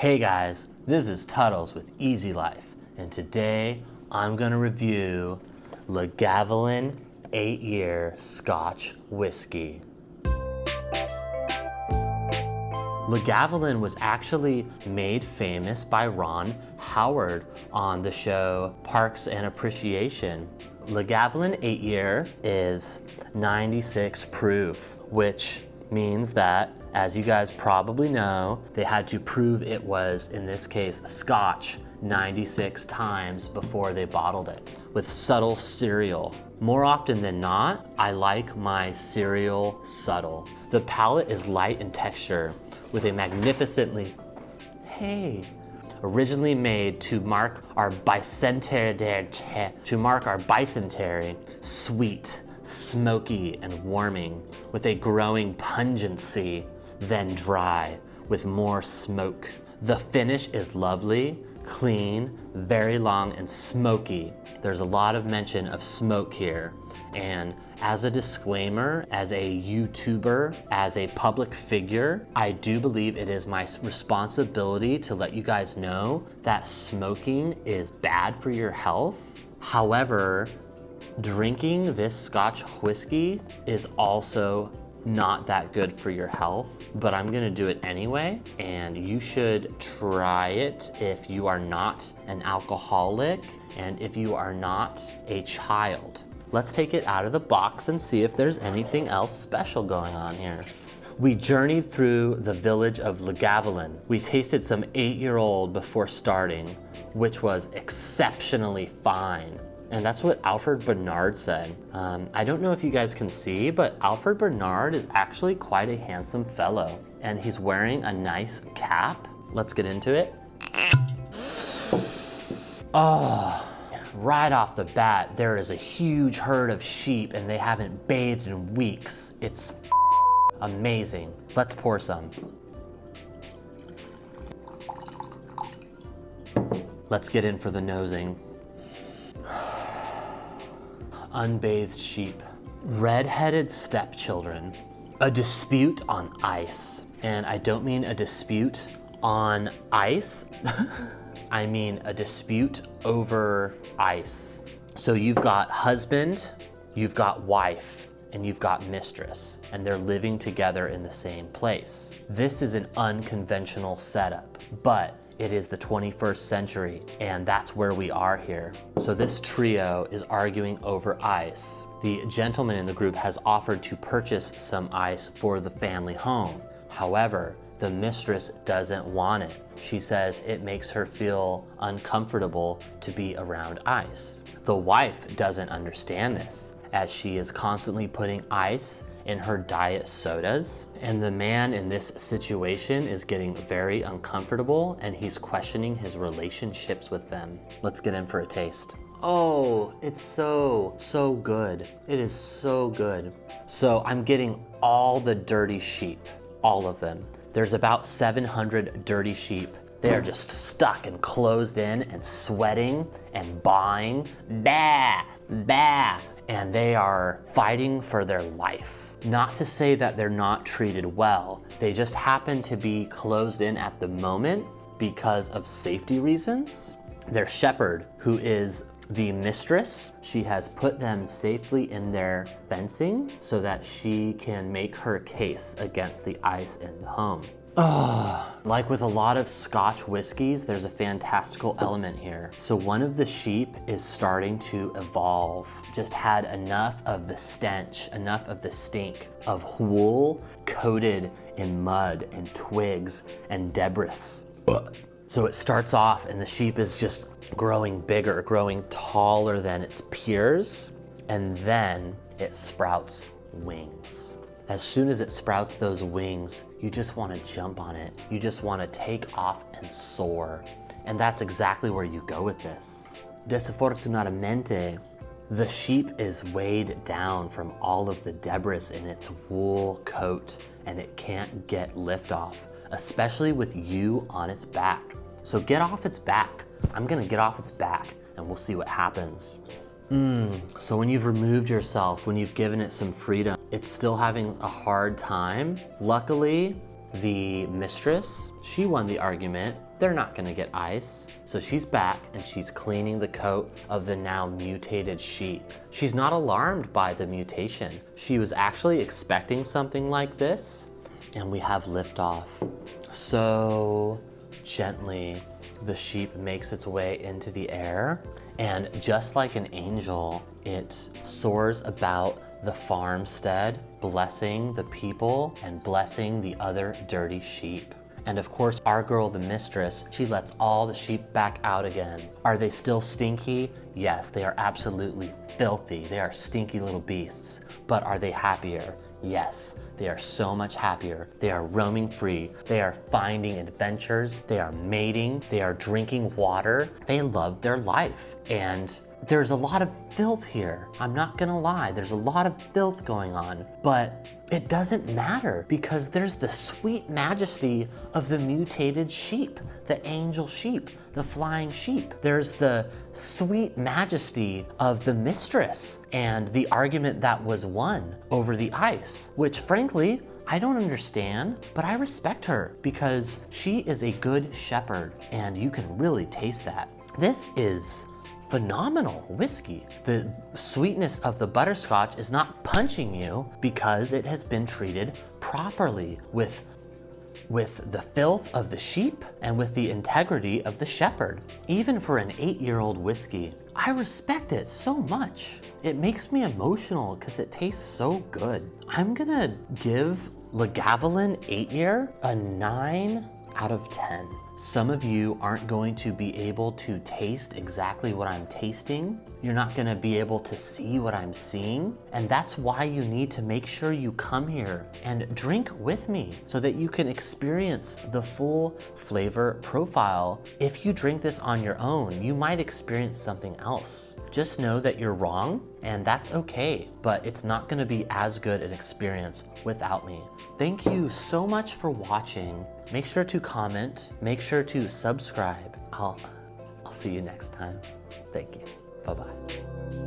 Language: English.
Hey guys, this is Tuddles with Easy Life, and today I'm gonna review Lagavulin 8-year Scotch whiskey. Lagavulin was actually made famous by Ron Howard on the show Parks and Appreciation. Lagavulin 8-year is 96 proof, which means that, as you guys probably know, they had to prove it was, in this case, Scotch 96 times before they bottled it with subtle cereal. More often than not, I like my cereal subtle. The palate is light in texture with a magnificently, originally made to mark our bicentenary, sweet, smoky, and warming, with a growing pungency, then dry, with more smoke. The finish is lovely, clean, very long, and smoky. There's a lot of mention of smoke here. And as a disclaimer, as a YouTuber, as a public figure, I do believe it is my responsibility to let you guys know that smoking is bad for your health. However, drinking this Scotch whiskey is also not that good for your health, but I'm gonna do it anyway, and you should try it if you are not an alcoholic and if you are not a child. Let's take it out of the box and see if there's anything else special going on here. We journeyed through the village of Lagavulin. We tasted some 8-year-old before starting, which was exceptionally fine. And that's what Alfred Bernard said. I don't know if you guys can see, but Alfred Bernard is actually quite a handsome fellow, and he's wearing a nice cap. Let's get into it. Oh, right off the bat, there is a huge herd of sheep and they haven't bathed in weeks. It's amazing. Let's pour some. Let's get in for the nosing. Unbathed sheep, red-headed stepchildren, a dispute on ice. And I don't mean a dispute on ice, I mean a dispute over ice. So you've got husband, you've got wife, and you've got mistress, and they're living together in the same place. This is an unconventional setup, but it is the 21st century, and that's where we are here. So this trio is arguing over ice. The gentleman in the group has offered to purchase some ice for the family home. However, the mistress doesn't want it. She says it makes her feel uncomfortable to be around ice. The wife doesn't understand this, as she is constantly putting ice in her diet sodas, and the man in this situation is getting very uncomfortable and he's questioning his relationships with them. Let's get in for a taste. Oh, it's so good. It is so good. So I'm getting all the dirty sheep, all of them. There's about 700 dirty sheep. They're just stuck and closed in and sweating and baaing, bah, bah, and they are fighting for their life. Not to say that they're not treated well, they just happen to be closed in at the moment because of safety reasons. Their shepherd, who is the mistress, she has put them safely in their fencing so that she can make her case against the ice in the home. Like with a lot of Scotch whiskeys, there's a fantastical element here. So one of the sheep is starting to evolve. Just had enough of the stench, enough of the stink of wool coated in mud and twigs and debris. So it starts off and the sheep is just growing bigger, growing taller than its peers, and then it sprouts wings. As soon as it sprouts those wings, you just want to jump on it. You just want to take off and soar. And that's exactly where you go with this. Desafortunadamente, the sheep is weighed down from all of the debris in its wool coat, and it can't get lift off, especially with you on its back. So get off its back. I'm gonna get off its back and we'll see what happens. So when you've removed yourself, when you've given it some freedom, it's still having a hard time. Luckily, the mistress, She won the argument. They're not gonna get ice. So she's back and she's cleaning the coat of the now mutated sheep. She's not alarmed by the mutation. She was actually expecting something like this, and we have liftoff. So gently, the sheep makes its way into the air, and just like an angel, it soars about the farmstead, blessing the people and blessing the other dirty sheep. And of course, our girl, the mistress, she lets all the sheep back out again. Are they still stinky? Yes, they are absolutely filthy. They are stinky little beasts. But are they happier? Yes, they are so much happier. They are roaming free. They are finding adventures. They are mating. They are drinking water. They love their life. And there's a lot of filth here. I'm not gonna lie, there's a lot of filth going on, but it doesn't matter because there's the sweet majesty of the mutated sheep, the angel sheep, the flying sheep. There's the sweet majesty of the mistress and the argument that was won over the ice, which frankly, I don't understand, but I respect her because she is a good shepherd and you can really taste that. This is phenomenal whiskey. The sweetness of the butterscotch is not punching you because it has been treated properly with the filth of the sheep and with the integrity of the shepherd. Even for an 8-year-old whiskey, I respect it so much. It makes me emotional because it tastes so good. I'm gonna give Lagavulin 8-year a 9 out of 10. Some of you aren't going to be able to taste exactly what I'm tasting. You're not gonna be able to see what I'm seeing. And that's why you need to make sure you come here and drink with me so that you can experience the full flavor profile. If you drink this on your own, you might experience something else. Just know that you're wrong, and that's okay, but it's not gonna be as good an experience without me. Thank you so much for watching. Make sure to comment, make sure to subscribe. I'll see you next time. Thank you. Bye-bye.